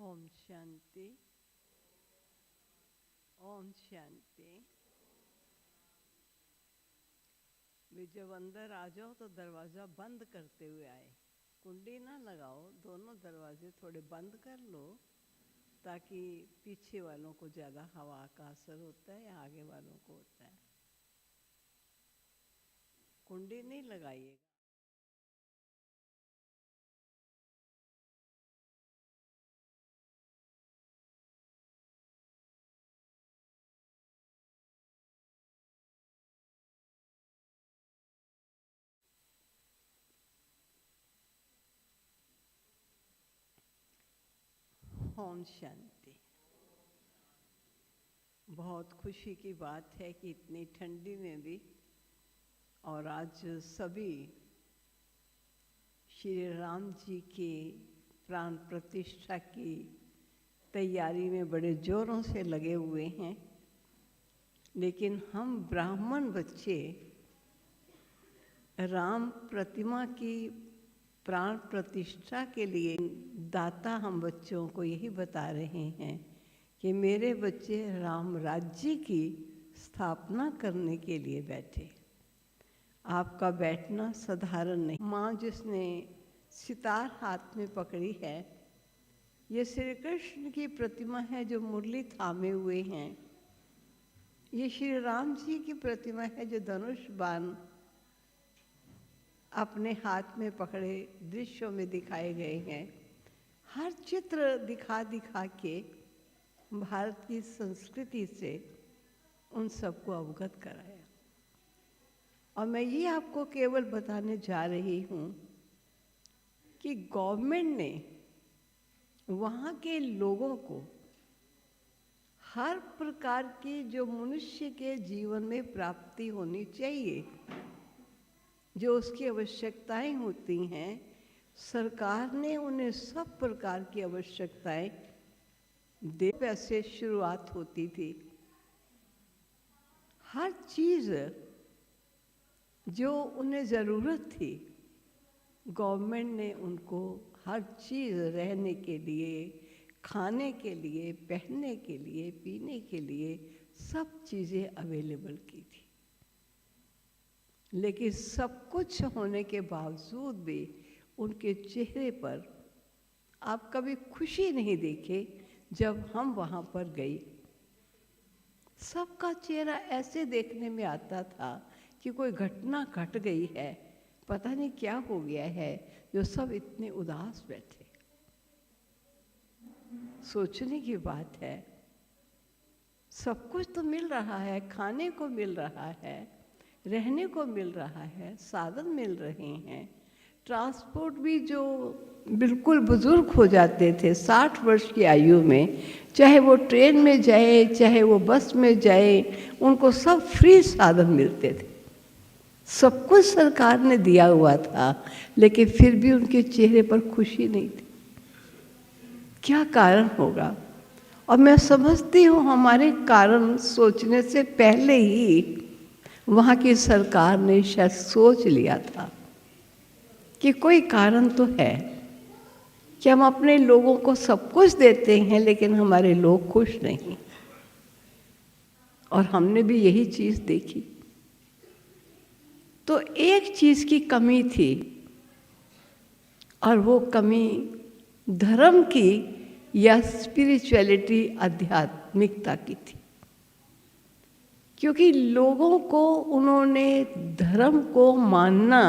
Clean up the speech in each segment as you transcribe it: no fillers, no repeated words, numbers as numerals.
ओम शांति। ओम शांति। वे जब अंदर आ जाओ तो दरवाज़ा बंद करते हुए आए, कुंडी ना लगाओ, दोनों दरवाजे थोड़े बंद कर लो ताकि पीछे वालों को ज़्यादा हवा का असर होता है या आगे वालों को होता है। कुंडी नहीं लगाइएगा। ओम शांति। बहुत खुशी की बात है कि इतनी ठंडी में भी और आज सभी श्री राम जी के प्राण प्रतिष्ठा की तैयारी में बड़े जोरों से लगे हुए हैं, लेकिन हम ब्राह्मण बच्चे राम प्रतिमा की प्राण प्रतिष्ठा के लिए दाता हम बच्चों को यही बता रहे हैं कि मेरे बच्चे राम राज्य की स्थापना करने के लिए बैठे। आपका बैठना साधारण नहीं। माँ जिसने सितार हाथ में पकड़ी है, ये श्री कृष्ण की प्रतिमा है जो मुरली थामे हुए हैं। ये श्री राम जी की प्रतिमा है जो धनुष बाण अपने हाथ में पकड़े दृश्यों में दिखाए गए हैं। हर चित्र दिखा दिखा के भारत की संस्कृति से उन सबको अवगत कराया। और मैं ये आपको केवल बताने जा रही हूँ कि गवर्नमेंट ने वहाँ के लोगों को हर प्रकार की जो मनुष्य के जीवन में प्राप्ति होनी चाहिए, जो उसकी आवश्यकताएं होती हैं, सरकार ने उन्हें सब प्रकार की आवश्यकताएं दे। वैसे शुरुआत होती थी। हर चीज़ जो उन्हें ज़रूरत थी, गवर्नमेंट ने उनको हर चीज़ रहने के लिए, खाने के लिए, पहनने के लिए, पीने के लिए सब चीज़ें अवेलेबल की थी। लेकिन सब कुछ होने के बावजूद भी उनके चेहरे पर आप कभी खुशी नहीं देखे। जब हम वहाँ पर गए, सबका चेहरा ऐसे देखने में आता था कि कोई घटना घट गई है, पता नहीं क्या हो गया है, जो सब इतने उदास बैठे। सोचने की बात है, सब कुछ तो मिल रहा है, खाने को मिल रहा है, रहने को मिल रहा है, साधन मिल रहे हैं, ट्रांसपोर्ट भी जो बिल्कुल बुजुर्ग हो जाते थे 60 वर्ष की आयु में, चाहे वो ट्रेन में जाए चाहे वो बस में जाए, उनको सब फ्री साधन मिलते थे। सब कुछ सरकार ने दिया हुआ था, लेकिन फिर भी उनके चेहरे पर खुशी नहीं थी। क्या कारण होगा? और मैं समझती हूँ हमारे कारण सोचने से पहले ही वहाँ की सरकार ने शायद सोच लिया था कि कोई कारण तो है कि हम अपने लोगों को सब कुछ देते हैं लेकिन हमारे लोग खुश नहीं। और हमने भी यही चीज़ देखी। तो एक चीज़ की कमी थी, और वो कमी धर्म की या स्पिरिचुअलिटी, आध्यात्मिकता की थी। क्योंकि लोगों को उन्होंने धर्म को मानना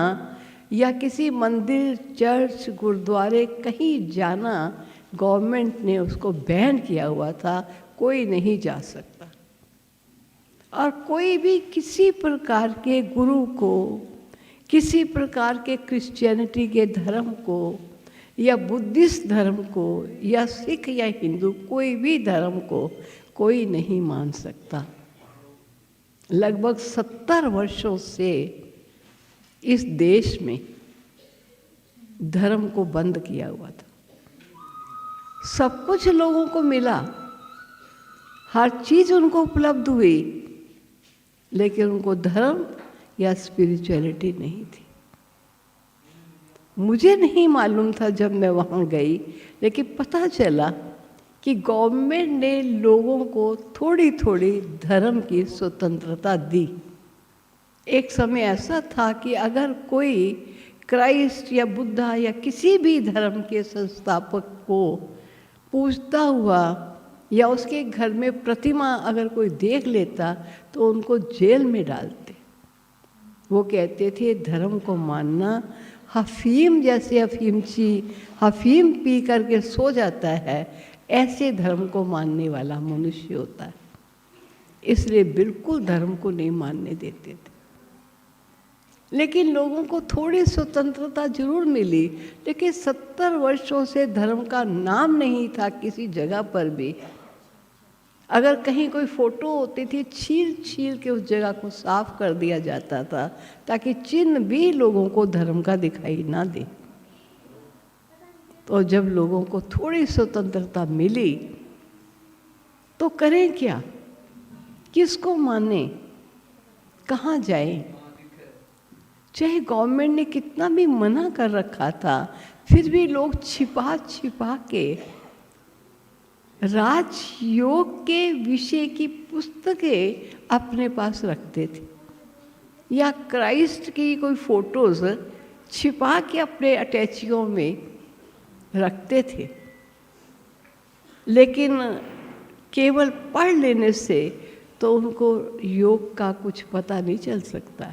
या किसी मंदिर, चर्च, गुरुद्वारे कहीं जाना, गवर्नमेंट ने उसको बैन किया हुआ था। कोई नहीं जा सकता। और कोई भी किसी प्रकार के गुरु को, किसी प्रकार के क्रिश्चियनिटी के धर्म को या बुद्धिस्ट धर्म को या सिख या हिंदू, कोई भी धर्म को कोई नहीं मान सकता। लगभग 70 वर्षों से इस देश में धर्म को बंद किया हुआ था। सब कुछ लोगों को मिला, हर चीज़ उनको उपलब्ध हुई, लेकिन उनको धर्म या स्पिरिचुअलिटी नहीं थी। मुझे नहीं मालूम था जब मैं वहाँ गई, लेकिन पता चला कि गवर्नमेंट ने लोगों को थोड़ी थोड़ी धर्म की स्वतंत्रता दी। एक समय ऐसा था कि अगर कोई क्राइस्ट या बुद्धा या किसी भी धर्म के संस्थापक को पूजता हुआ या उसके घर में प्रतिमा अगर कोई देख लेता तो उनको जेल में डालते। वो कहते थे धर्म को मानना हफीम जैसे अफीमची हफीम पी करके सो जाता है, ऐसे धर्म को मानने वाला मनुष्य होता है। इसलिए बिल्कुल धर्म को नहीं मानने देते थे। लेकिन लोगों को थोड़ी स्वतंत्रता जरूर मिली, लेकिन 70 वर्षों से धर्म का नाम नहीं था किसी जगह पर भी। अगर कहीं कोई फोटो होती थी, छील छील के उस जगह को साफ कर दिया जाता था ताकि चिन्ह भी लोगों को धर्म का दिखाई ना दे। तो जब लोगों को थोड़ी स्वतंत्रता मिली तो करें क्या, किसको माने, कहाँ जाएं? चाहे गवर्नमेंट ने कितना भी मना कर रखा था, फिर भी लोग छिपा छिपा के राजयोग के विषय की पुस्तकें अपने पास रखते थे, या क्राइस्ट की कोई फोटोज छिपा के अपने अटैचियों में रखते थे। लेकिन केवल पढ़ लेने से तो उनको योग का कुछ पता नहीं चल सकता।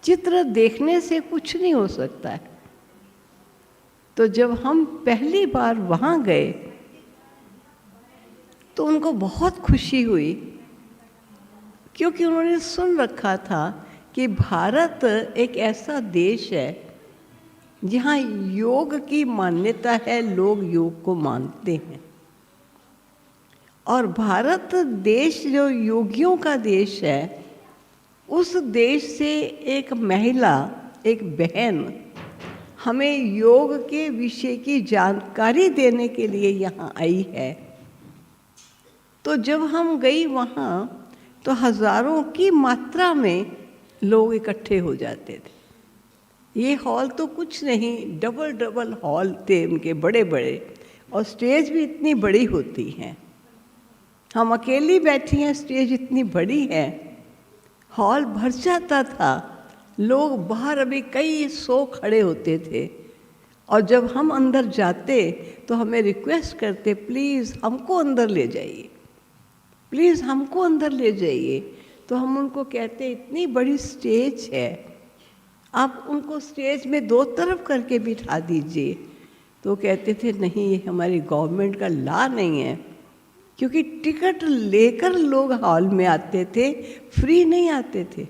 चित्र देखने से कुछ नहीं हो सकता है। तो जब हम पहली बार वहाँ गए तो उनको बहुत खुशी हुई, क्योंकि उन्होंने सुन रखा था कि भारत एक ऐसा देश है जहाँ योग की मान्यता है, लोग योग को मानते हैं। और भारत देश जो योगियों का देश है, उस देश से एक महिला, एक बहन हमें योग के विषय की जानकारी देने के लिए यहाँ आई है। तो जब हम गई वहाँ तो हजारों की मात्रा में लोग इकट्ठे हो जाते थे। ये हॉल तो कुछ नहीं, डबल डबल हॉल थे उनके, बड़े बड़े, और स्टेज भी इतनी बड़ी होती हैं। हम अकेली बैठी हैं, स्टेज इतनी बड़ी है, हॉल भर जाता था। लोग बाहर अभी कई 100 खड़े होते थे, और जब हम अंदर जाते तो हमें रिक्वेस्ट करते, प्लीज़ हमको अंदर ले जाइए, प्लीज़ हमको अंदर ले जाइए। तो हम उनको कहते, इतनी बड़ी स्टेज है, आप उनको स्टेज में 2 तरफ करके बिठा दीजिए। तो कहते थे नहीं, ये हमारी गवर्नमेंट का लॉ नहीं है, क्योंकि टिकट लेकर लोग हॉल में आते थे, फ्री नहीं आते थे।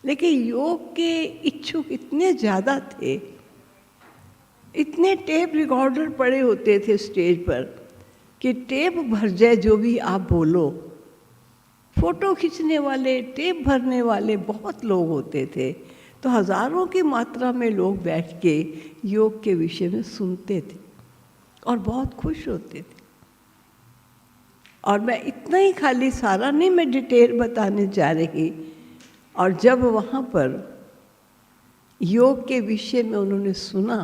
लेकिन योग के इच्छुक इतने ज़्यादा थे, इतने टेप रिकॉर्डर पड़े होते थे स्टेज पर कि टेप भर जाए जो भी आप बोलो। फोटो खींचने वाले, टेप भरने वाले बहुत लोग होते थे। तो हजारों की मात्रा में लोग बैठ के योग के विषय में सुनते थे और बहुत खुश होते थे। और मैं इतना ही, खाली सारा नहीं मैं डिटेल बताने जा रही। और जब वहाँ पर योग के विषय में उन्होंने सुना,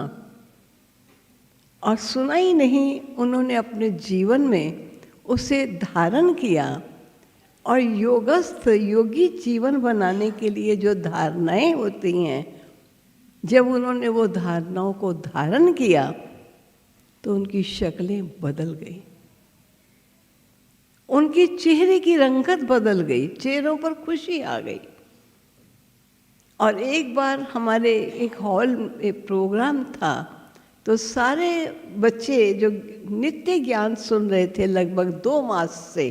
और सुना ही नहीं, उन्होंने अपने जीवन में उसे धारण किया। और योगस्थ, योगी जीवन बनाने के लिए जो धारणाएं होती हैं, जब उन्होंने वो धारणाओं को धारण किया तो उनकी शक्लें बदल गई, उनकी चेहरे की रंगत बदल गई, चेहरों पर खुशी आ गई। और एक बार हमारे एक हॉल में प्रोग्राम था, तो सारे बच्चे जो नित्य ज्ञान सुन रहे थे लगभग 2 मास से,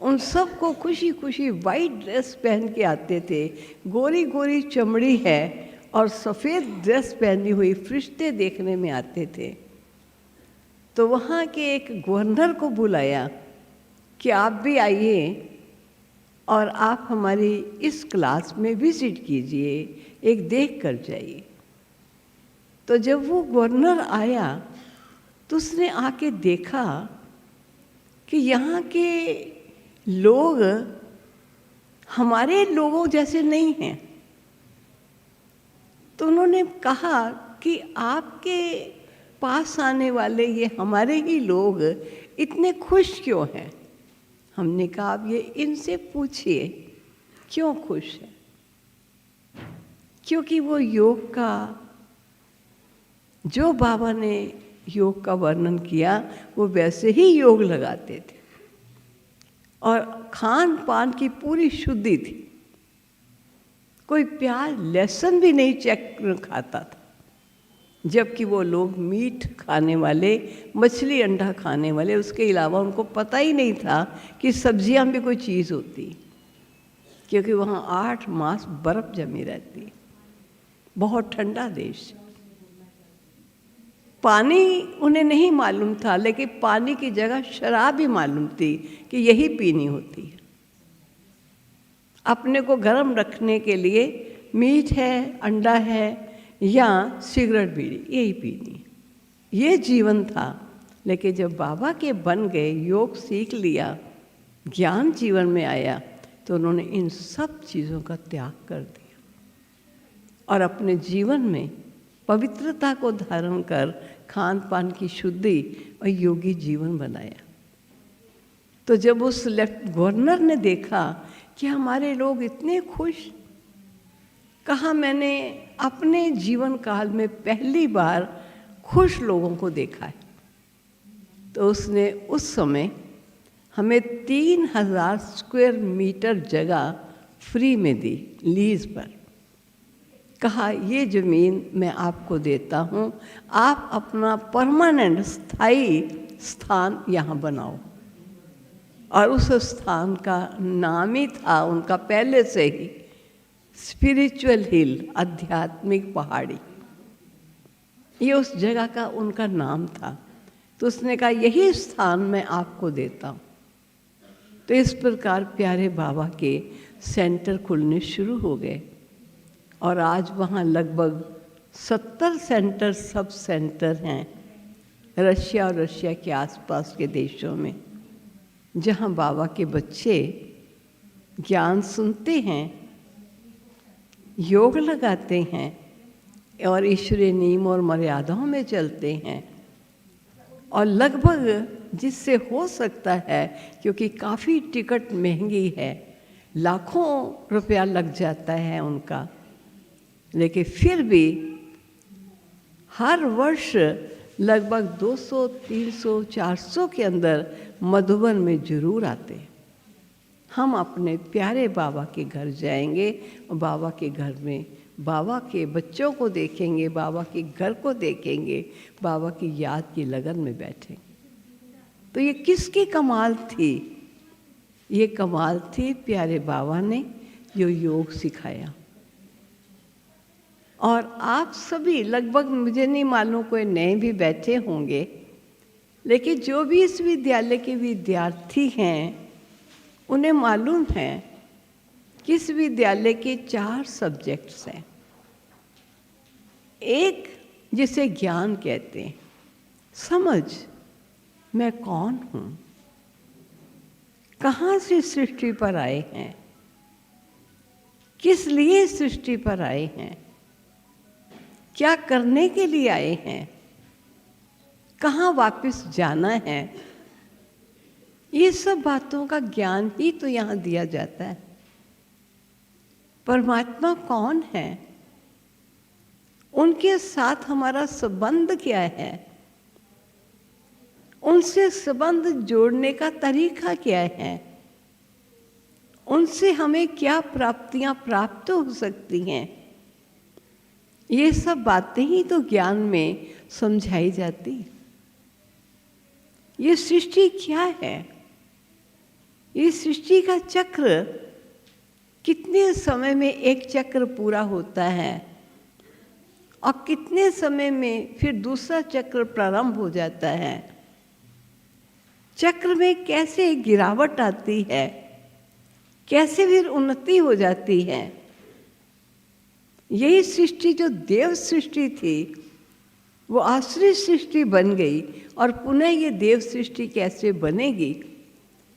उन सबको खुशी खुशी वाइट ड्रेस पहन के आते थे। गोरी गोरी चमड़ी है और सफ़ेद ड्रेस पहनी हुई फरिश्ते देखने में आते थे। तो वहाँ के एक गवर्नर को बुलाया कि आप भी आइए और आप हमारी इस क्लास में विजिट कीजिए, एक देख कर जाइए। तो जब वो गवर्नर आया तो उसने आके देखा कि यहाँ के लोग हमारे लोगों जैसे नहीं हैं। तो उन्होंने कहा कि आपके पास आने वाले ये हमारे ही लोग इतने खुश क्यों हैं? हमने कहा आप ये इनसे पूछिए क्यों खुश है। क्योंकि वो योग का, जो बाबा ने योग का वर्णन किया वो वैसे ही योग लगाते थे और खान पान की पूरी शुद्धि थी। कोई प्याज लहसुन भी नहीं चेक खाता था, जबकि वो लोग मीट खाने वाले, मछली अंडा खाने वाले, उसके अलावा उनको पता ही नहीं था कि सब्जियां भी कोई चीज़ होती, क्योंकि वहाँ 8 मास बर्फ़ जमी रहती, बहुत ठंडा देश। पानी उन्हें नहीं मालूम था, लेकिन पानी की जगह शराब ही मालूम थी कि यही पीनी होती है। अपने को गर्म रखने के लिए मीट है, अंडा है या सिगरेट बीड़ी, यही पीनी। ये जीवन था। लेकिन जब बाबा के बन गए, योग सीख लिया, ज्ञान जीवन में आया, तो उन्होंने इन सब चीज़ों का त्याग कर दिया और अपने जीवन में पवित्रता को धारण कर खान पान की शुद्धि और योगी जीवन बनाया। तो जब उस लेफ्ट गवर्नर ने देखा कि हमारे लोग इतने खुश, कहा मैंने अपने जीवन काल में पहली बार खुश लोगों को देखा है, तो उसने उस समय हमें 3000 स्क्वायर मीटर जगह फ्री में दी, लीज पर। कहा ये ज़मीन मैं आपको देता हूँ, आप अपना परमानेंट स्थायी स्थान यहाँ बनाओ। और उस स्थान का नाम ही था उनका पहले से ही स्पिरिचुअल हिल, आध्यात्मिक पहाड़ी। ये उस जगह का उनका नाम था। तो उसने कहा यही स्थान मैं आपको देता हूँ। तो इस प्रकार प्यारे बाबा के सेंटर खुलने शुरू हो गए और आज वहाँ लगभग 70 सेंटर, सब सेंटर हैं रशिया और रशिया के आसपास के देशों में, जहाँ बाबा के बच्चे ज्ञान सुनते हैं, योग लगाते हैं और ईश्वरीय नियम और मर्यादाओं में चलते हैं। और लगभग जिससे हो सकता है, क्योंकि काफ़ी टिकट महंगी है, लाखों रुपया लग जाता है उनका, लेकिन फिर भी हर वर्ष लगभग 200, 300, 400 के अंदर मधुबन में जरूर आते हैं। हम अपने प्यारे बाबा के घर जाएंगे और बाबा के घर में बाबा के बच्चों को देखेंगे, बाबा के घर को देखेंगे, बाबा की याद की लगन में बैठेंगे। तो ये किसकी कमाल थी? ये कमाल थी प्यारे बाबा ने जो योग सिखाया। और आप सभी लगभग, मुझे नहीं मालूम कोई नए भी बैठे होंगे, लेकिन जो भी इस विद्यालय के विद्यार्थी हैं उन्हें मालूम है कि इस विद्यालय के 4 सब्जेक्ट्स हैं। एक जिसे ज्ञान कहते हैं, समझ मैं कौन हूँ, कहाँ से सृष्टि पर आए हैं, किस लिए सृष्टि पर आए हैं, क्या करने के लिए आए हैं, कहाँ वापस जाना है। ये सब बातों का ज्ञान ही तो यहाँ दिया जाता है। परमात्मा कौन है, उनके साथ हमारा संबंध क्या है, उनसे संबंध जोड़ने का तरीका क्या है, उनसे हमें क्या प्राप्तियां प्राप्त हो सकती हैं, ये सब बातें ही तो ज्ञान में समझाई जाती। ये सृष्टि क्या है, ये सृष्टि का चक्र कितने समय में एक चक्र पूरा होता है और कितने समय में फिर दूसरा चक्र प्रारंभ हो जाता है। चक्र में कैसे गिरावट आती है, कैसे फिर उन्नति हो जाती है। यही सृष्टि जो देव सृष्टि थी वो आसुरी सृष्टि बन गई और पुनः ये देव सृष्टि कैसे बनेगी,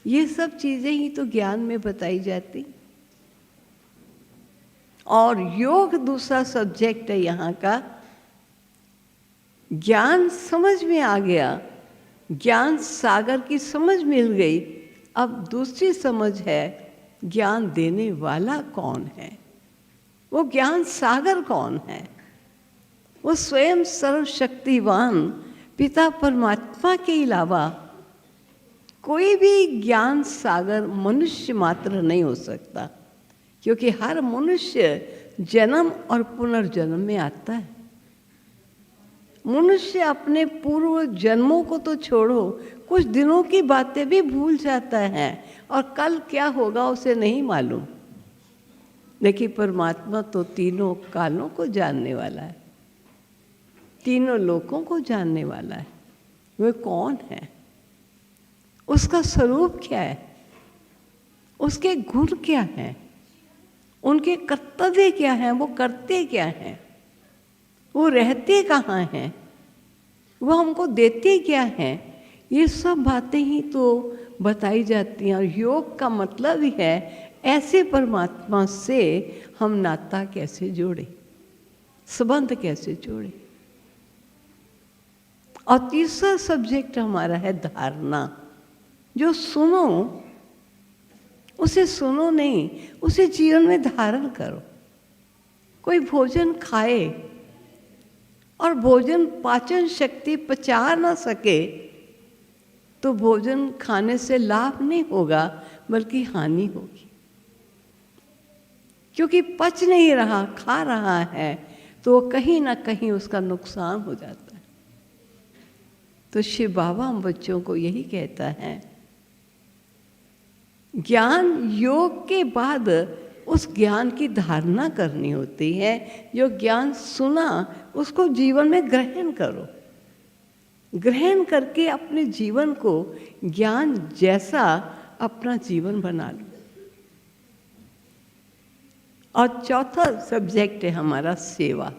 ये सब चीज़ें ही तो ज्ञान में बताई जाती। और योग दूसरा सब्जेक्ट है यहाँ का, ज्ञान समझ में आ गया, ज्ञान सागर की समझ मिल गई। अब दूसरी समझ है ज्ञान देने वाला कौन है, वो ज्ञान सागर कौन है। वो स्वयं सर्वशक्तिवान पिता परमात्मा के अलावा कोई भी ज्ञान सागर मनुष्य मात्र नहीं हो सकता, क्योंकि हर मनुष्य जन्म और पुनर्जन्म में आता है। मनुष्य अपने पूर्व जन्मों को तो छोड़ो, कुछ दिनों की बातें भी भूल जाता है और कल क्या होगा उसे नहीं मालूम। लेकिन परमात्मा तो तीनों कालों को जानने वाला है, तीनों लोकों को जानने वाला है। वह कौन है, उसका स्वरूप क्या है, उसके गुण क्या हैं, उनके कर्तव्य क्या हैं, वो करते क्या हैं, वो रहते कहाँ हैं, वो हमको देते क्या हैं, ये सब बातें ही तो बताई जाती हैं। और योग का मतलब ही है ऐसे परमात्मा से हम नाता कैसे जोड़े, संबंध कैसे जोड़े। और तीसरा सब्जेक्ट हमारा है धारणा। जो सुनो उसे सुनो नहीं, उसे जीवन में धारण करो। कोई भोजन खाए और भोजन पाचन शक्ति पचा ना सके तो भोजन खाने से लाभ नहीं होगा बल्कि हानि होगी, क्योंकि पच नहीं रहा, खा रहा है तो कहीं ना कहीं उसका नुकसान हो जाता है। तो शिव बाबा हम बच्चों को यही कहता है, ज्ञान योग के बाद उस ज्ञान की धारणा करनी होती है। जो ज्ञान सुना उसको जीवन में ग्रहण करो, ग्रहण करके अपने जीवन को ज्ञान जैसा अपना जीवन बना लो। और चौथा सब्जेक्ट है हमारा सेवा।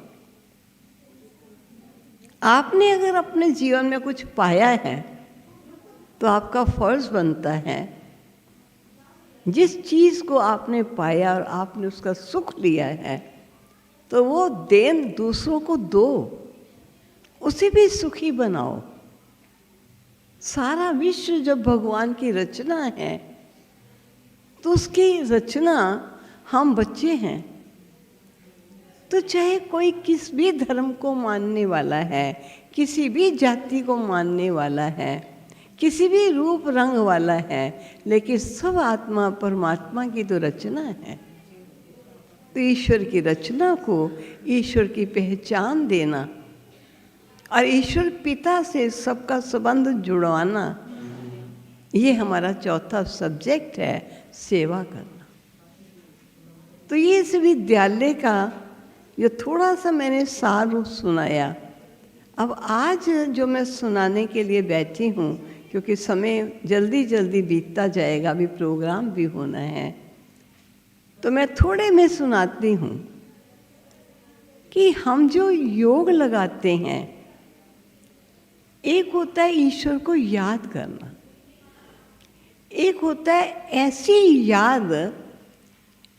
आपने अगर अपने जीवन में कुछ पाया है तो आपका फर्ज बनता है जिस चीज़ को आपने पाया और आपने उसका सुख लिया है तो वो देन दूसरों को दो, उसे भी सुखी बनाओ। सारा विश्व जब भगवान की रचना है तो उसकी रचना हम बच्चे हैं। तो चाहे कोई किस भी धर्म को मानने वाला है, किसी भी जाति को मानने वाला है, किसी भी रूप रंग वाला है, लेकिन सब आत्मा परमात्मा की तो रचना है। तो ईश्वर की रचना को ईश्वर की पहचान देना और ईश्वर पिता से सबका संबंध जुड़वाना, ये हमारा चौथा सब्जेक्ट है, सेवा करना। तो ये इस विद्यालय का जो थोड़ा सा मैंने सार रूप सुनाया, अब आज जो मैं सुनाने के लिए बैठी हूँ, क्योंकि समय जल्दी जल्दी बीतता जाएगा, अभी प्रोग्राम भी होना है, तो मैं थोड़े में सुनाती हूँ कि हम जो योग लगाते हैं, एक होता है ईश्वर को याद करना, एक होता है ऐसी याद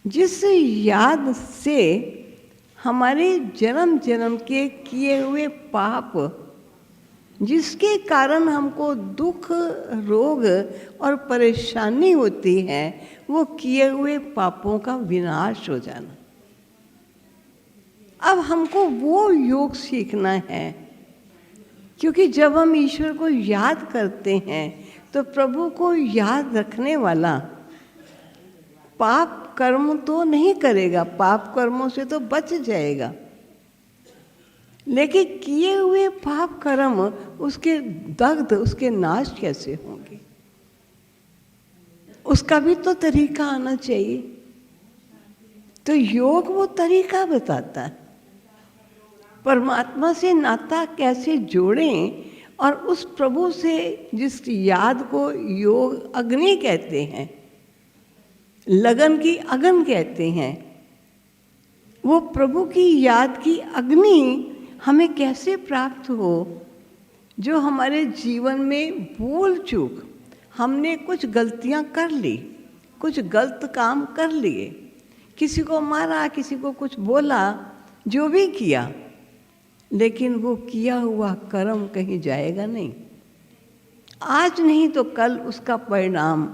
जिस याद से हमारे जन्म जन्म के किए हुए पाप, जिसके कारण हमको दुख, रोग और परेशानी होती है, वो किए हुए पापों का विनाश हो जाना। अब हमको वो योग सीखना है, क्योंकि जब हम ईश्वर को याद करते हैं तो प्रभु को याद रखने वाला पाप कर्म तो नहीं करेगा, पाप कर्मों से तो बच जाएगा, लेकिन किए हुए पाप कर्म, उसके दग्ध, उसके नाश कैसे होंगे, उसका भी तो तरीका आना चाहिए। तो योग वो तरीका बताता है, परमात्मा से नाता कैसे जोड़ें और उस प्रभु से जिस याद को योग अग्नि कहते हैं, लगन की अगन कहते हैं, वो प्रभु की याद की अग्नि हमें कैसे प्राप्त हो। जो हमारे जीवन में भूल चूक, हमने कुछ गलतियां कर ली, कुछ गलत काम कर लिए, किसी को मारा, किसी को कुछ बोला, जो भी किया, लेकिन वो किया हुआ कर्म कहीं जाएगा नहीं। आज नहीं तो कल उसका परिणाम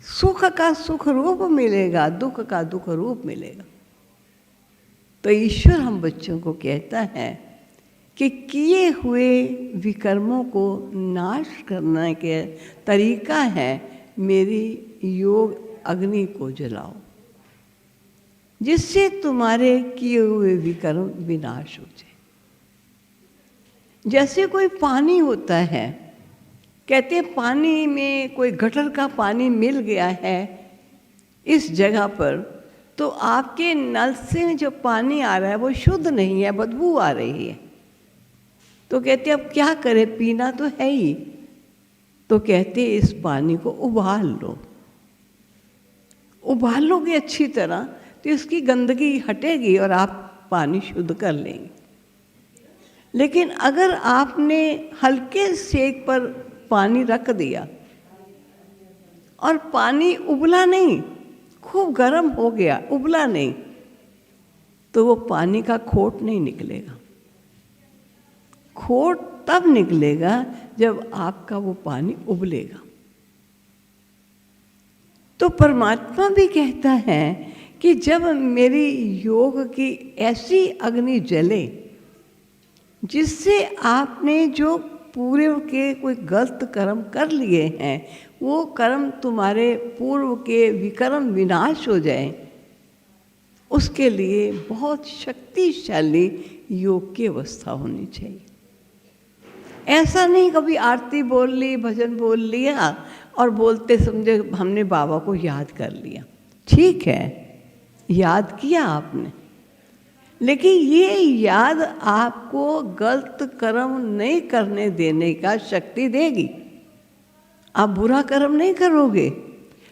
सुख का सुख रूप मिलेगा, दुख का दुख रूप मिलेगा। तो ईश्वर हम बच्चों को कहता है कि किए हुए विकर्मों को नाश करने के तरीका है मेरी योग अग्नि को जलाओ, जिससे तुम्हारे किए हुए विकर्म विनाश हो जाए। जैसे कोई पानी होता है, कहते हैं पानी में कोई गटर का पानी मिल गया है इस जगह पर, तो आपके नल से जो पानी आ रहा है वो शुद्ध नहीं है, बदबू आ रही है। तो कहते अब क्या करें, पीना तो है ही। तो कहते इस पानी को उबाल लो। उबालोगे अच्छी तरह तो इसकी गंदगी हटेगी और आप पानी शुद्ध कर लेंगे। लेकिन अगर आपने हल्के सेक पर पानी रख दिया और पानी उबला नहीं, खूब गर्म हो गया, उबला नहीं, तो वो पानी का खोट नहीं निकलेगा। खोट तब निकलेगा जब आपका वो पानी उबलेगा। तो परमात्मा भी कहता है कि जब मेरी योग की ऐसी अग्नि जले जिससे आपने जो पूरे के कोई गलत कर्म कर लिए हैं, वो कर्म तुम्हारे पूर्व के विकर्म विनाश हो जाए, उसके लिए बहुत शक्तिशाली योग की अवस्था होनी चाहिए। ऐसा नहीं कभी आरती बोल ली, भजन बोल लिया और बोलते समझे हमने बाबा को याद कर लिया। ठीक है, याद किया आपने, लेकिन ये याद आपको गलत कर्म नहीं करने देने का शक्ति देगी। आप बुरा कर्म नहीं करोगे,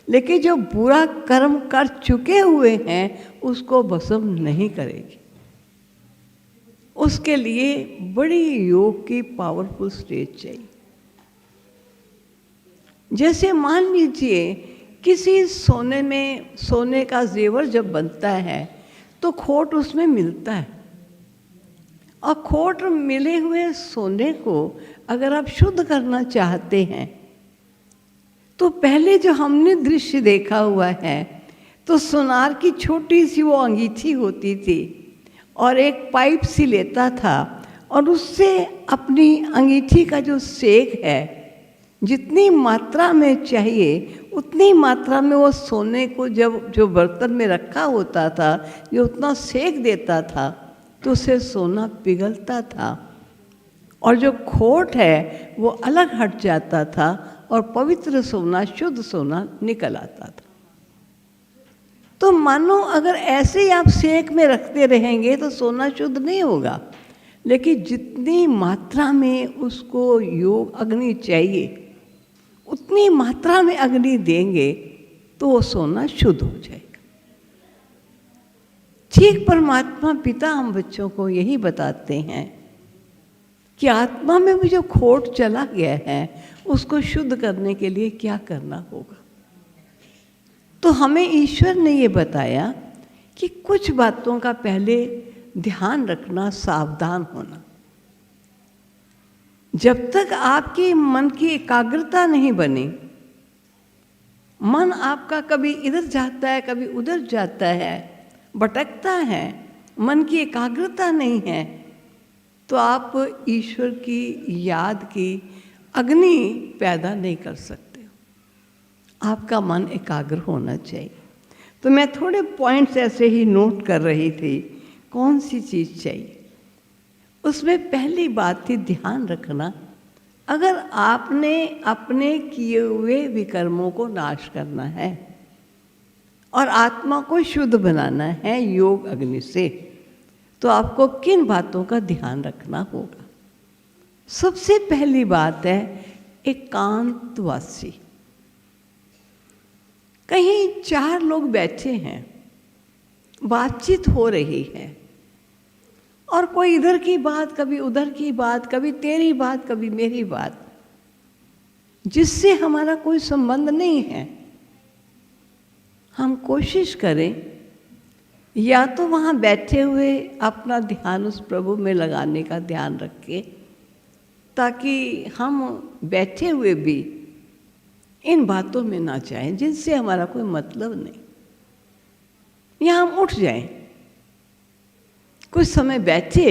लेकिन जो बुरा कर्म कर चुके हुए हैं उसको भस्म नहीं करेगी। उसके लिए बड़ी योग की पावरफुल स्टेज चाहिए। जैसे मान लीजिए किसी सोने में, सोने का जेवर जब बनता है तो खोट उसमें मिलता है, और खोट मिले हुए सोने को अगर आप शुद्ध करना चाहते हैं तो पहले जो हमने दृश्य देखा हुआ है, तो सोनार की छोटी सी वो अंगीठी होती थी और एक पाइप सी लेता था और उससे अपनी अंगीठी का जो सेक है जितनी मात्रा में चाहिए उतनी मात्रा में वो सोने को जब जो बर्तन में रखा होता था जो उतना सेक देता था तो उससे सोना पिघलता था और जो खोट है वो अलग हट जाता था और पवित्र सोना, शुद्ध सोना निकल आता था। तो मानो अगर ऐसे ही आप सेक में रखते रहेंगे तो सोना शुद्ध नहीं होगा, लेकिन जितनी मात्रा में उसको योग अग्नि चाहिए उतनी मात्रा में अग्नि देंगे तो वो सोना शुद्ध हो जाएगा। ठीक परमात्मा पिता हम बच्चों को यही बताते हैं कि आत्मा में भी जो खोट चला गया है उसको शुद्ध करने के लिए क्या करना होगा। तो हमें ईश्वर ने ये बताया कि कुछ बातों का पहले ध्यान रखना, सावधान होना। जब तक आपकी मन की एकाग्रता नहीं बनी, मन आपका कभी इधर जाता है कभी उधर जाता है, भटकता है, मन की एकाग्रता नहीं है, तो आप ईश्वर की याद की अग्नि पैदा नहीं कर सकते। आपका मन एकाग्र होना चाहिए। तो मैं थोड़े पॉइंट्स ऐसे ही नोट कर रही थी, कौन सी चीज़ चाहिए। उसमें पहली बात थी ध्यान रखना। अगर आपने अपने किए हुए विकर्मों को नाश करना है और आत्मा को शुद्ध बनाना है योग अग्नि से, तो आपको किन बातों का ध्यान रखना होगा। सबसे पहली बात है एकांतवासी। कहीं 4 लोग बैठे हैं, बातचीत हो रही है और कोई इधर की बात, कभी उधर की बात, कभी तेरी बात, कभी मेरी बात, जिससे हमारा कोई संबंध नहीं है। हम कोशिश करें या तो वहाँ बैठे हुए अपना ध्यान उस प्रभु में लगाने का ध्यान रखें, ताकि हम बैठे हुए भी इन बातों में ना जाएं जिनसे हमारा कोई मतलब नहीं। या हम उठ जाएं, कुछ समय बैठे,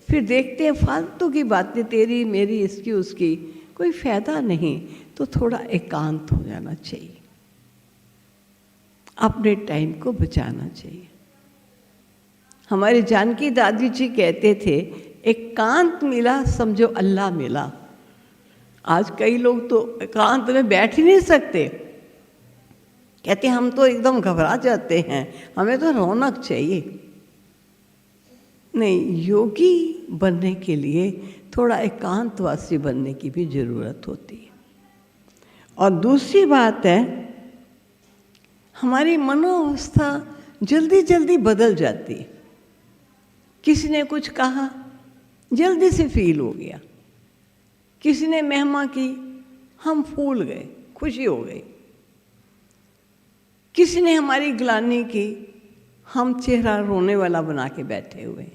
फिर देखते हैं फालतू की बातें तेरी मेरी इसकी उसकी, कोई फायदा नहीं, तो थोड़ा एकांत हो जाना चाहिए, अपने टाइम को बचाना चाहिए। हमारी जानकी दादी जी कहते थे, एकांत मिला समझो अल्लाह मिला। आज कई लोग तो एकांत में बैठ ही नहीं सकते, कहते हम तो एकदम घबरा जाते हैं, हमें तो रौनक चाहिए। नहीं, योगी बनने के लिए थोड़ा एकांतवासी बनने की भी ज़रूरत होती है। और दूसरी बात है, हमारी मनोअवस्था जल्दी जल्दी बदल जाती है। किसी ने कुछ कहा, जल्दी से फील हो गया। किसी ने महिमा की, हम फूल गए, खुशी हो गई। किसी ने हमारी ग्लानि की, हम चेहरा रोने वाला बना के बैठे हुए।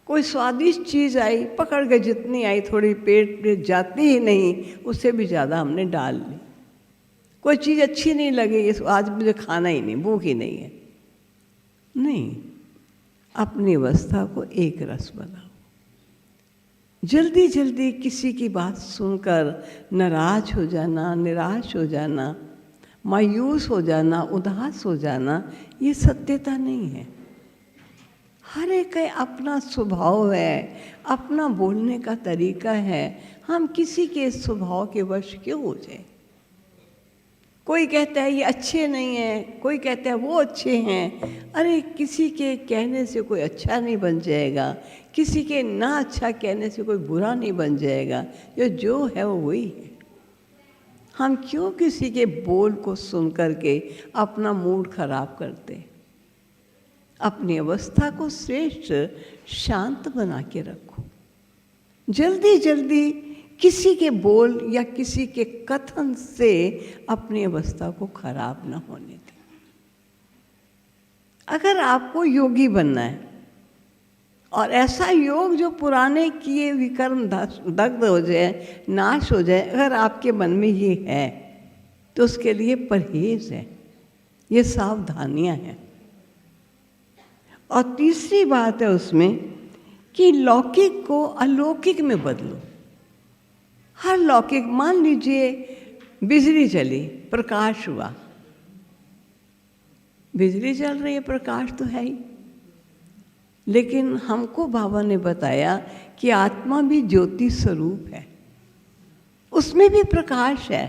कोई स्वादिष्ट चीज़ आई, पकड़ के जितनी आई थोड़ी पेट में जाती ही नहीं, उससे भी ज़्यादा हमने डाल ली। कोई चीज़ अच्छी नहीं लगी, इस आज मुझे खाना ही नहीं, भूख ही नहीं है। नहीं, अपनी अवस्था को एक रस बनाओ। जल्दी जल्दी किसी की बात सुनकर नाराज हो जाना, निराश हो जाना, मायूस हो जाना, उदास हो जाना, ये सत्यता नहीं है। हर एक का अपना स्वभाव है, अपना बोलने का तरीका है। हम किसी के स्वभाव के वश क्यों हो जाए? कोई कहता है ये अच्छे नहीं है, कोई कहता है वो अच्छे हैं। अरे किसी के कहने से कोई अच्छा नहीं बन जाएगा, किसी के ना अच्छा कहने से कोई बुरा नहीं बन जाएगा। जो है वो वही है। हम क्यों किसी के बोल को सुन करके अपना मूड खराब करते हैं? अपनी अवस्था को श्रेष्ठ शांत बना के रखो। जल्दी जल्दी किसी के बोल या किसी के कथन से अपनी अवस्था को खराब न होने दें। अगर आपको योगी बनना है और ऐसा योग जो पुराने किए विकर्म दग्ध हो जाए, नाश हो जाए, अगर आपके मन में ये है तो उसके लिए परहेज है, ये सावधानियां हैं। और तीसरी बात है उसमें कि लौकिक को अलौकिक में बदलो। हर लौकिक, मान लीजिए बिजली चली, प्रकाश हुआ, बिजली चल रही है, प्रकाश तो है ही, लेकिन हमको बाबा ने बताया कि आत्मा भी ज्योति स्वरूप है, उसमें भी प्रकाश है।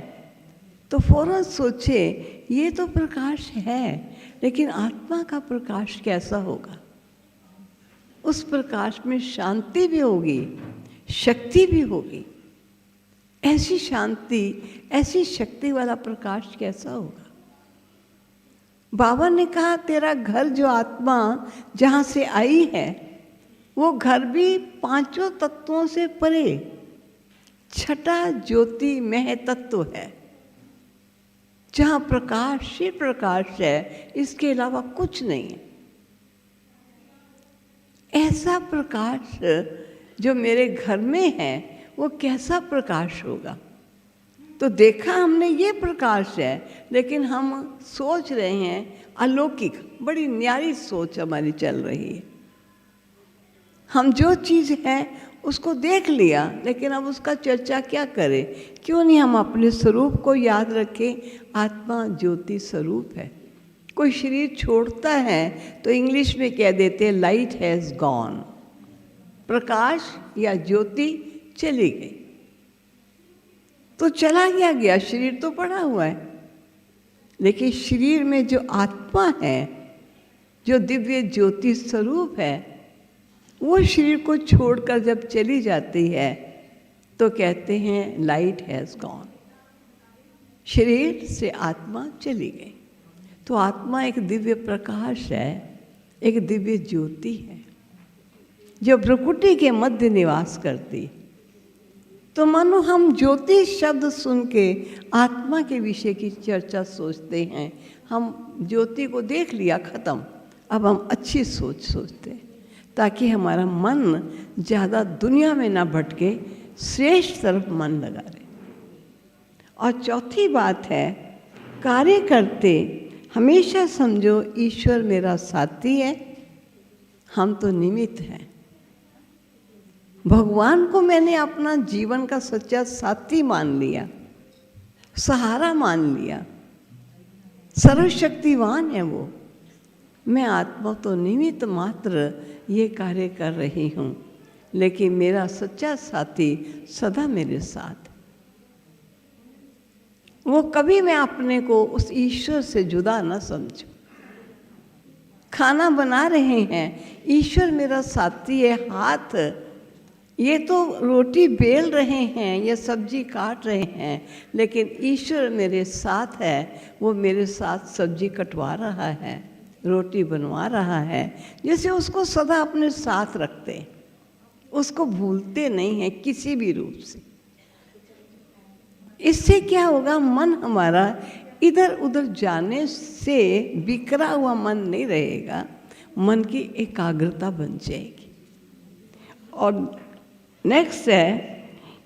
तो फौरन सोचे ये तो प्रकाश है, लेकिन आत्मा का प्रकाश कैसा होगा? उस प्रकाश में शांति भी होगी, शक्ति भी होगी। ऐसी शांति, ऐसी शक्ति वाला प्रकाश कैसा होगा? बाबा ने कहा तेरा घर जो आत्मा जहाँ से आई है, वो घर भी पांचों तत्वों से परे छठा ज्योतिमय तत्व है, जहाँ प्रकाश ही प्रकाश है, इसके अलावा कुछ नहीं है। ऐसा प्रकाश जो मेरे घर में है, वो कैसा प्रकाश होगा? तो देखा हमने ये प्रकाश है, लेकिन हम सोच रहे हैं अलौकिक। बड़ी न्यारी सोच हमारी चल रही है। हम जो चीज़ है उसको देख लिया, लेकिन अब उसका चर्चा क्या करें? क्यों नहीं हम अपने स्वरूप को याद रखें? आत्मा ज्योति स्वरूप है। कोई शरीर छोड़ता है तो इंग्लिश में कह देते हैं लाइट हैज़ गॉन, प्रकाश या ज्योति चली गई। तो चला गया, शरीर तो पड़ा हुआ है, लेकिन शरीर में जो आत्मा है, जो दिव्य ज्योति स्वरूप है, वो शरीर को छोड़कर जब चली जाती है तो कहते हैं लाइट हैज़ गॉन, शरीर से आत्मा चली गई। तो आत्मा एक दिव्य प्रकाश है, एक दिव्य ज्योति है जो भ्रुकुटी के मध्य निवास करती। तो मानो हम ज्योति शब्द सुन के आत्मा के विषय की चर्चा सोचते हैं। हम ज्योति को देख लिया, खत्म, अब हम अच्छी सोच सोचते हैं ताकि हमारा मन ज़्यादा दुनिया में ना भटके, श्रेष्ठ तरफ मन लगा रहे। और चौथी बात है, कार्य करते हमेशा समझो ईश्वर मेरा साथी है, हम तो निमित्त हैं। भगवान को मैंने अपना जीवन का सच्चा साथी मान लिया, सहारा मान लिया, सर्वशक्तिवान है वो। मैं आत्मा तो निमित्त मात्र ये कार्य कर रही हूँ, लेकिन मेरा सच्चा साथी सदा मेरे साथ। वो कभी मैं अपने को उस ईश्वर से जुदा न समझूं। खाना बना रहे हैं, ईश्वर मेरा साथी है, हाथ ये तो रोटी बेल रहे हैं या सब्जी काट रहे हैं, लेकिन ईश्वर मेरे साथ है, वो मेरे साथ सब्जी कटवा रहा है, रोटी बनवा रहा है। जैसे उसको सदा अपने साथ रखते हैं, उसको भूलते नहीं हैं किसी भी रूप से। इससे क्या होगा, मन हमारा इधर उधर जाने से बिखरा हुआ मन नहीं रहेगा, मन की एकाग्रता बन जाएगी। और नेक्स्ट है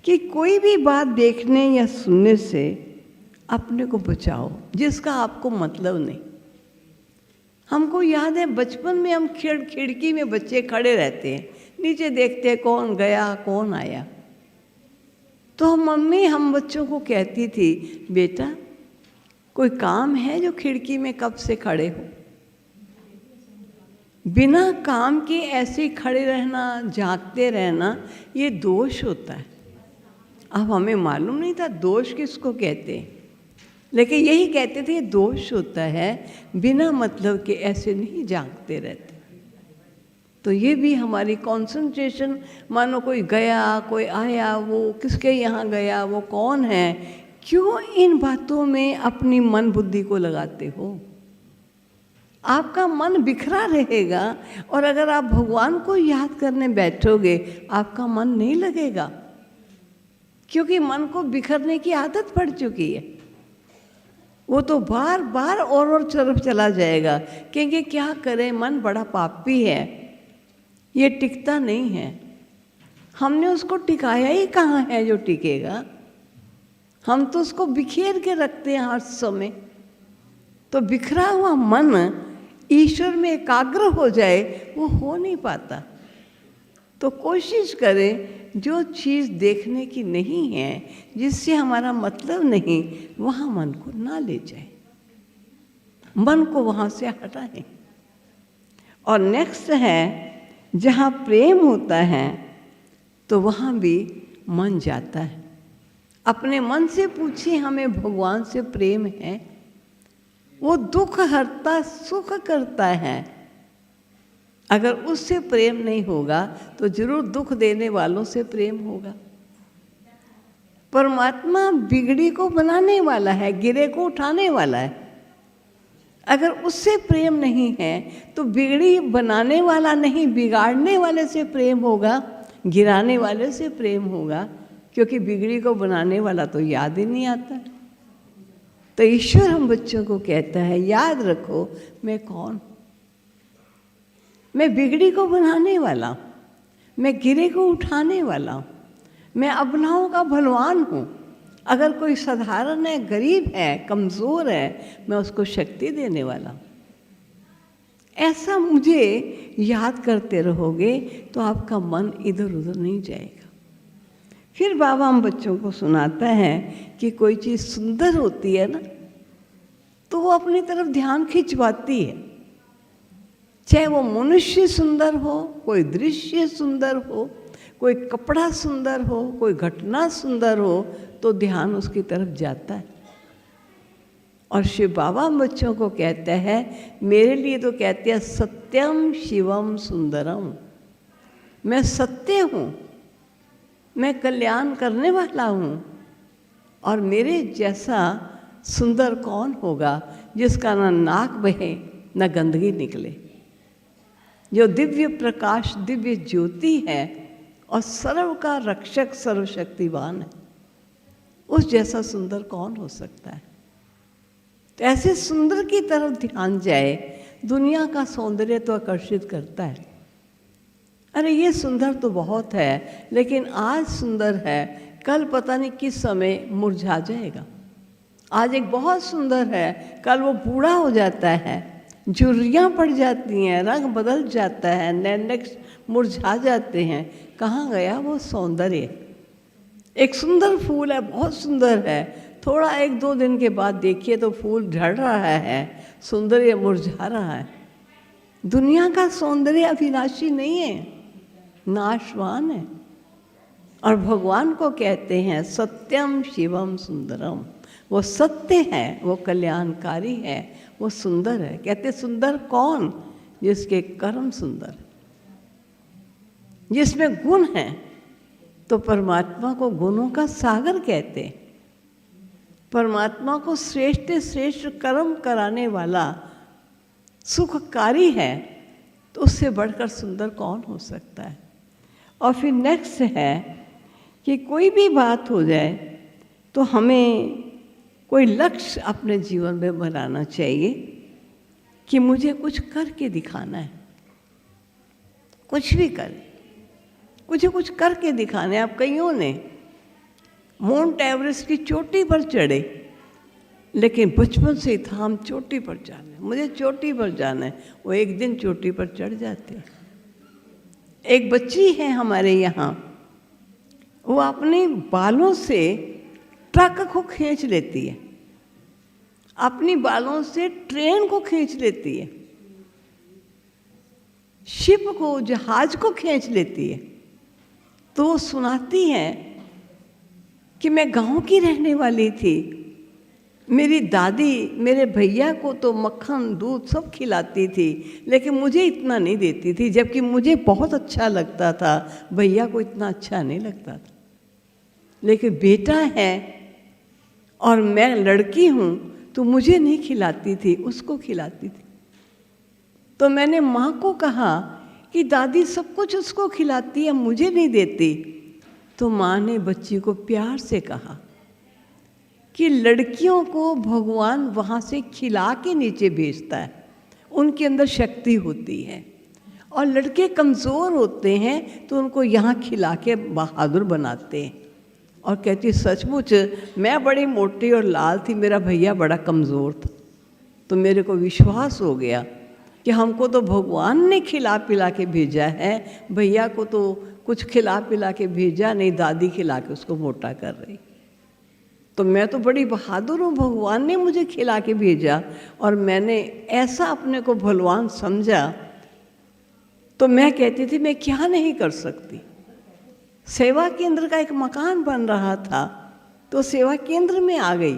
कि कोई भी बात देखने या सुनने से अपने को बचाओ जिसका आपको मतलब नहीं। हमको याद है बचपन में हम खिड़की में बच्चे खड़े रहते हैं, नीचे देखते हैं कौन गया कौन आया। तो मम्मी हम बच्चों को कहती थी, बेटा कोई काम है जो खिड़की में कब से खड़े हो? बिना काम के ऐसे खड़े रहना, झांकते रहना, ये दोष होता है। अब हमें मालूम नहीं था दोष किसको कहते हैं, लेकिन यही कहते थे दोष होता है, बिना मतलब के ऐसे नहीं झांकते रहते। तो ये भी हमारी कंसंट्रेशन, मानो कोई गया कोई आया, वो किसके यहाँ गया, वो कौन है, क्यों इन बातों में अपनी मन बुद्धि को लगाते हो? आपका मन बिखरा रहेगा, और अगर आप भगवान को याद करने बैठोगे आपका मन नहीं लगेगा, क्योंकि मन को बिखरने की आदत पड़ चुकी है। वो तो बार बार और तरफ चला जाएगा, क्योंकि क्या करें, मन बड़ा पापी है, ये टिकता नहीं है। हमने उसको टिकाया ही कहाँ है जो टिकेगा? हम तो उसको बिखेर के रखते हैं हर समय। तो बिखरा हुआ मन ईश्वर में एकाग्र हो जाए, वो हो नहीं पाता। तो कोशिश करें जो चीज़ देखने की नहीं है, जिससे हमारा मतलब नहीं, वहाँ मन को ना ले जाए, मन को वहाँ से हटाएं। और नेक्स्ट है, जहाँ प्रेम होता है तो वहाँ भी मन जाता है। अपने मन से पूछिए, हमें भगवान से प्रेम है? वो दुख हरता सुख करता है। अगर उससे प्रेम नहीं होगा तो जरूर दुख देने वालों से प्रेम होगा। परमात्मा बिगड़ी को बनाने वाला है, गिरे को उठाने वाला है। अगर उससे प्रेम नहीं है तो बिगड़ी बनाने वाला नहीं, बिगाड़ने वाले से प्रेम होगा, गिराने वाले से प्रेम होगा, क्योंकि बिगड़ी को बनाने वाला तो याद ही नहीं आता। तो ईश्वर हम बच्चों को कहता है, याद रखो मैं कौन? मैं बिगड़ी को बनाने वाला हूँ, मैं गिरे को उठाने वाला हूँ, मैं अबलाओं का भलवान हूँ। अगर कोई साधारण है, गरीब है, कमज़ोर है, मैं उसको शक्ति देने वाला हूँ। ऐसा मुझे याद करते रहोगे तो आपका मन इधर उधर नहीं जाएगा। फिर बाबा हम बच्चों को सुनाता है कि कोई चीज़ सुंदर होती है ना, तो वो अपनी तरफ ध्यान खिंचवाती है। चाहे वो मनुष्य सुंदर हो, कोई दृश्य सुंदर हो, कोई कपड़ा सुंदर हो, कोई घटना सुंदर हो, तो ध्यान उसकी तरफ जाता है। और शिव बाबा बच्चों को कहता है, मेरे लिए तो कहते हैं सत्यम शिवम सुंदरम, मैं सत्य हूँ, मैं कल्याण करने वाला हूँ, और मेरे जैसा सुंदर कौन होगा जिसका ना नाक बहे न गंदगी निकले, जो दिव्य प्रकाश दिव्य ज्योति है और सर्व का रक्षक सर्वशक्तिवान है। उस जैसा सुंदर कौन हो सकता है? तो ऐसे सुंदर की तरफ ध्यान जाए दुनिया का सौंदर्य तो आकर्षित करता है, अरे ये सुंदर तो बहुत है, लेकिन आज सुंदर है, कल पता नहीं किस समय मुरझा जाएगा। आज एक बहुत सुंदर है, कल वो बूढ़ा हो जाता है, झुर्रियाँ पड़ जाती हैं, रंग बदल जाता है, नैनक मुरझा जाते हैं। कहाँ गया वो सौंदर्य? एक सुंदर फूल है, बहुत सुंदर है, थोड़ा 1-2 दिन के बाद देखिए तो फूल झड़ रहा है, सौंदर्य मुरझा रहा है। दुनिया का सौंदर्य अविनाशी नहीं है, नाशवान है। और भगवान को कहते हैं सत्यम शिवम सुंदरम, वो सत्य है, वो कल्याणकारी है, वो सुंदर है। कहते सुंदर कौन? जिसके कर्म सुंदर, जिसमें गुण है। तो परमात्मा को गुणों का सागर कहते हैं। परमात्मा को श्रेष्ठ श्रेष्ठ कर्म कराने वाला सुखकारी है, तो उससे बढ़कर सुंदर कौन हो सकता है? और फिर नेक्स्ट है कि कोई भी बात हो जाए तो हमें कोई लक्ष्य अपने जीवन में बनाना चाहिए कि मुझे कुछ करके दिखाना है। कुछ भी करें, मुझे कुछ करके दिखाना है। अब कईयों ने माउंट एवरेस्ट की चोटी पर चढ़े, लेकिन बचपन से ही था हम चोटी पर जाना है, मुझे चोटी पर जाना है। वो एक दिन चोटी पर चढ़ जाते हैं। एक बच्ची है हमारे यहाँ, वो अपने बालों से ट्रक को खींच लेती है, अपनी बालों से ट्रेन को खींच लेती है, शिप को, जहाज को खींच लेती है। तो वो सुनाती है कि मैं गांव की रहने वाली थी, मेरी दादी मेरे भैया को तो मक्खन दूध सब खिलाती थी, लेकिन मुझे इतना नहीं देती थी, जबकि मुझे बहुत अच्छा लगता था, भैया को इतना अच्छा नहीं लगता था। लेकिन बेटा है और मैं लड़की हूँ तो मुझे नहीं खिलाती थी, उसको खिलाती थी। तो मैंने माँ को कहा कि दादी सब कुछ उसको खिलाती है, मुझे नहीं देती। तो माँ ने बच्ची को प्यार से कहा कि लड़कियों को भगवान वहाँ से खिला के नीचे भेजता है, उनके अंदर शक्ति होती है, और लड़के कमज़ोर होते हैं तो उनको यहाँ खिला के बहादुर बनाते हैं। और कहती सचमुच मैं बड़ी मोटी और लाल थी, मेरा भैया बड़ा कमज़ोर था, तो मेरे को विश्वास हो गया कि हमको तो भगवान ने खिला पिला के भेजा है, भैया को तो कुछ खिला पिला के भेजा नहीं, दादी खिला के उसको मोटा कर रही। तो मैं तो बड़ी बहादुर हूँ, भगवान ने मुझे खिला के भेजा, और मैंने ऐसा अपने को बलवान समझा। तो मैं कहती थी मैं क्या नहीं कर सकती। सेवा केंद्र का एक मकान बन रहा था, तो सेवा केंद्र में आ गई,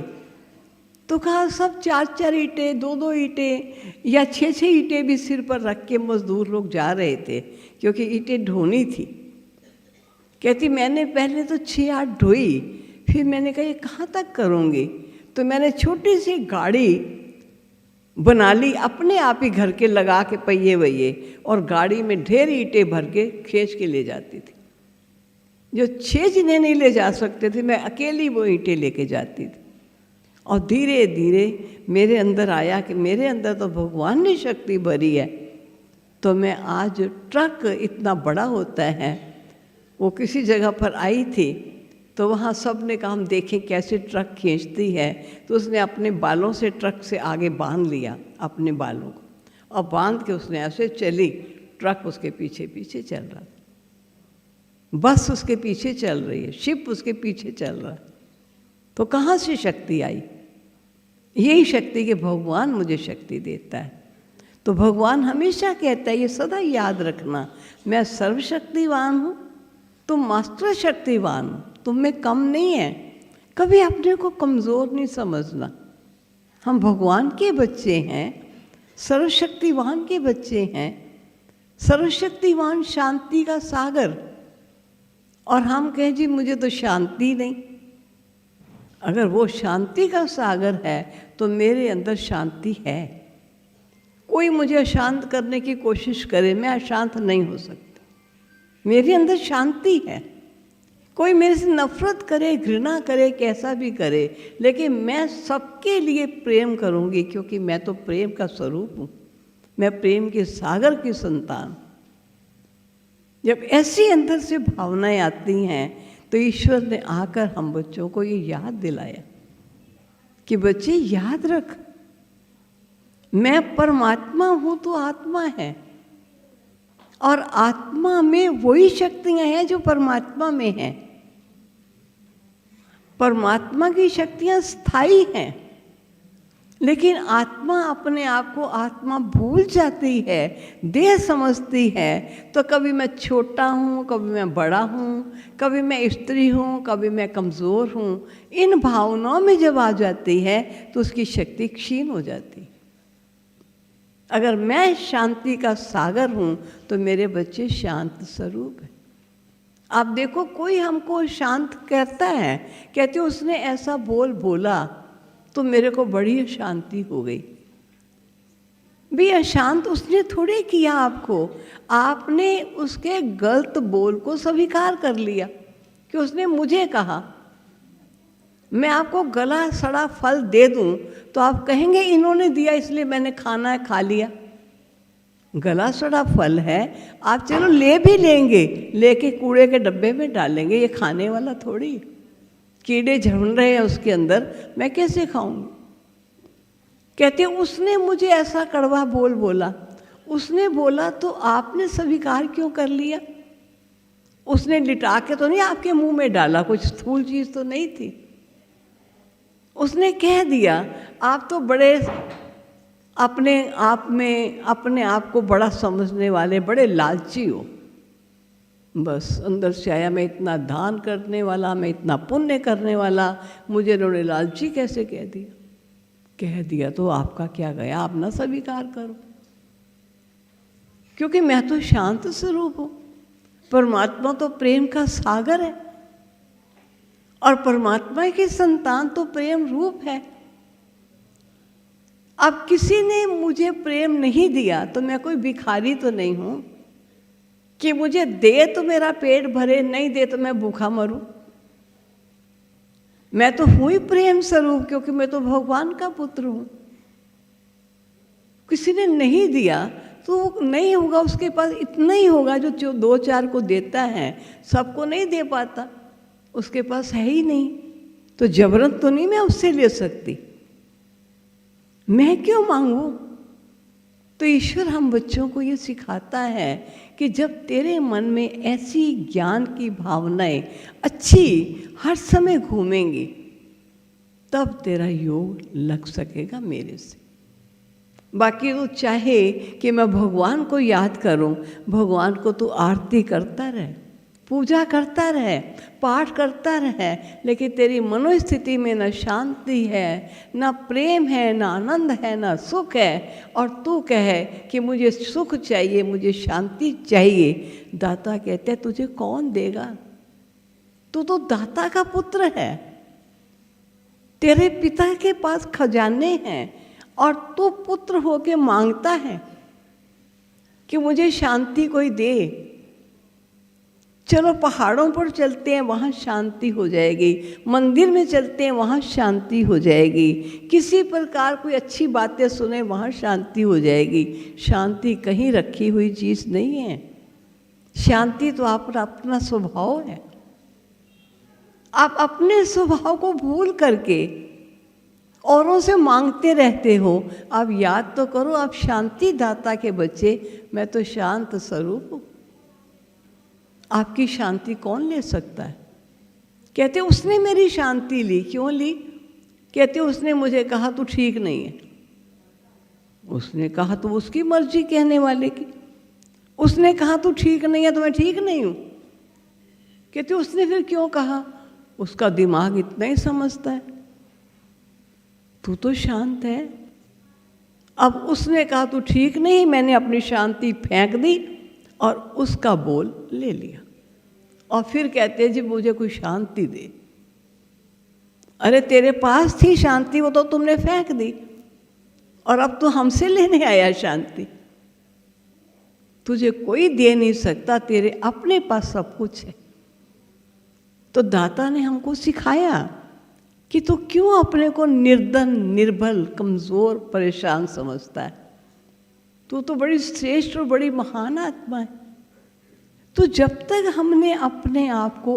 तो कहा सब 4-4 ईंटें, 2-2 ईंटें या 6-6 ईंटें भी सिर पर रख के मजदूर लोग जा रहे थे, क्योंकि ईंटें ढोनी थी। कहती मैंने पहले तो 6-8 ढोई, फिर मैंने कहा ये कहाँ तक करूँगी, तो मैंने छोटी सी गाड़ी बना ली, अपने आप ही घर के लगा के पहिए वहिए, और गाड़ी में ढेर ईंटें भर के खींच के ले जाती थी। जो 6 जिन्हें नहीं ले जा सकते थे, मैं अकेली वो ईंटें लेके जाती थी। और धीरे धीरे मेरे अंदर आया कि मेरे अंदर तो भगवान ने शक्ति भरी है। तो मैं आज ट्रक इतना बड़ा होता है, वो किसी जगह पर आई थी, तो वहाँ सब ने कहा हम देखें कैसे ट्रक खींचती है। तो उसने अपने बालों से ट्रक से आगे बांध लिया अपने बालों को, और बांध के उसने ऐसे चली, ट्रक उसके पीछे पीछे चल रहा था, बस उसके पीछे चल रही है, शिप उसके पीछे चल रहा है। तो कहाँ से शक्ति आई? यही शक्ति कि भगवान मुझे शक्ति देता है। तो भगवान हमेशा कहता है, ये सदा याद रखना, मैं सर्वशक्तिवान हूँ, तुम मास्टर शक्तिवान हो, तुम में कम नहीं है। कभी अपने को कमज़ोर नहीं समझना। हम भगवान के बच्चे हैं, सर्वशक्तिवान के बच्चे हैं, सर्वशक्तिवान शांति का सागर। और हम कहें जी मुझे तो शांति नहीं। अगर वो शांति का सागर है तो मेरे अंदर शांति है। कोई मुझे अशांत करने की कोशिश करे, मैं अशांत नहीं हो सकती, मेरे अंदर शांति है। कोई मेरे से नफरत करे, घृणा करे, कैसा भी करे, लेकिन मैं सबके लिए प्रेम करूंगी, क्योंकि मैं तो प्रेम का स्वरूप हूँ। मैं प्रेम के सागर की संतान। जब ऐसी अंदर से भावनाएं आती हैं तो ईश्वर ने आकर हम बच्चों को ये याद दिलाया कि बच्चे याद रख, मैं परमात्मा हूँ तो आत्मा है, और आत्मा में वही शक्तियाँ हैं जो परमात्मा में हैं। परमात्मा की शक्तियाँ स्थायी हैं, लेकिन आत्मा अपने आप को आत्मा भूल जाती है, देह समझती है। तो कभी मैं छोटा हूँ, कभी मैं बड़ा हूँ, कभी मैं स्त्री हूँ, कभी मैं कमज़ोर हूँ। इन भावनाओं में जब आ जाती है तो उसकी शक्ति क्षीण हो जाती है। अगर मैं शांति का सागर हूँ तो मेरे बच्चे शांत स्वरूप हैं। आप देखो, कोई हमको शांत कहता है, कहते उसने ऐसा बोला तो मेरे को बड़ी शांति हो गई। भी अशांत उसने थोड़े किया आपको, आपने उसके गलत बोल को स्वीकार कर लिया कि उसने मुझे कहा। मैं आपको गला सड़ा फल दे दूं तो आप कहेंगे इन्होंने दिया इसलिए मैंने खाना है, खा लिया। गला सड़ा फल है, आप चलो ले भी लेंगे, लेके कूड़े के डब्बे में डालेंगे, ये खाने वाला थोड़ी। कीड़े झुंड रहे हैं उसके अंदर, मैं कैसे खाऊंगी? कहते उसने मुझे ऐसा कड़वा बोला, उसने बोला तो आपने स्वीकार क्यों कर लिया? उसने लिटा के तो नहीं आपके मुंह में डाला, कुछ स्थूल चीज तो नहीं थी। उसने कह दिया, आप तो बड़े अपने आप को बड़ा समझने वाले, बड़े लालची हो। बस अंदर से आया, मैं इतना दान करने वाला, मैं इतना पुण्य करने वाला, मुझे उन्होंने लालची कैसे कह दिया? कह दिया तो आपका क्या गया, आप ना स्वीकार करो, क्योंकि मैं तो शांत स्वरूप हूँ। परमात्मा तो प्रेम का सागर है, और परमात्मा की संतान तो प्रेम रूप है। अब किसी ने मुझे प्रेम नहीं दिया तो मैं कोई भिखारी तो नहीं हूं कि मुझे दे तो मेरा पेट भरे, नहीं दे तो मैं भूखा मरूं। मैं तो हूं ही प्रेम स्वरूप, क्योंकि मैं तो भगवान का पुत्र हूं। किसी ने नहीं दिया तो वो नहीं होगा, उसके पास इतना ही होगा जो दो चार को देता है, सबको नहीं दे पाता, उसके पास है ही नहीं। तो जबरन तो नहीं मैं उससे ले सकती, मैं क्यों मांगू? तो ईश्वर हम बच्चों को ये सिखाता है कि जब तेरे मन में ऐसी ज्ञान की भावनाएं अच्छी हर समय घूमेंगी, तब तेरा योग लग सकेगा मेरे से। बाकी तो चाहे कि मैं भगवान को याद करूं, भगवान को तो आरती करता रहे, पूजा करता रहे, पाठ करता रहे, लेकिन तेरी मनोस्थिति में न शांति है, न प्रेम है, न आनंद है, न सुख है, और तू कहे कि मुझे सुख चाहिए, मुझे शांति चाहिए। दाता कहते हैं तुझे कौन देगा? तू तो दाता का पुत्र है, तेरे पिता के पास खजाने हैं, और तू पुत्र होके मांगता है कि मुझे शांति कोई दे। चलो पहाड़ों पर चलते हैं, वहाँ शांति हो जाएगी, मंदिर में चलते हैं, वहाँ शांति हो जाएगी, किसी प्रकार कोई अच्छी बातें सुने, वहाँ शांति हो जाएगी। शांति कहीं रखी हुई चीज़ नहीं है, शांति तो आपका अपना स्वभाव है। आप अपने स्वभाव को भूल करके औरों से मांगते रहते हो। आप याद तो करो, आप शांति दाता के बच्चे, मैं तो शांत स्वरूप हूँ। आपकी शांति कौन ले सकता है? कहते उसने मेरी शांति ली। क्यों ली? कहते उसने मुझे कहा तू ठीक नहीं है। उसने कहा तो उसकी मर्जी कहने वाले की। उसने कहा तू ठीक नहीं है तो मैं ठीक नहीं हूँ। कहते उसने फिर क्यों कहा? उसका दिमाग इतना ही समझता है, तू तो शांत है। अब उसने कहा तू ठीक नहीं, मैंने अपनी शांति फेंक दी और उसका बोल ले लिया, और फिर कहते हैं जी मुझे कोई शांति दे। अरे तेरे पास थी शांति, वो तो तुमने फेंक दी, और अब तो हमसे लेने आया शांति। तुझे कोई दे नहीं सकता, तेरे अपने पास सब कुछ है। तो दाता ने हमको सिखाया कि तू क्यों अपने को निर्धन, निर्बल, कमज़ोर, परेशान समझता है। तू तो बड़ी श्रेष्ठ और बड़ी महान आत्मा है। तो जब तक हमने अपने आप को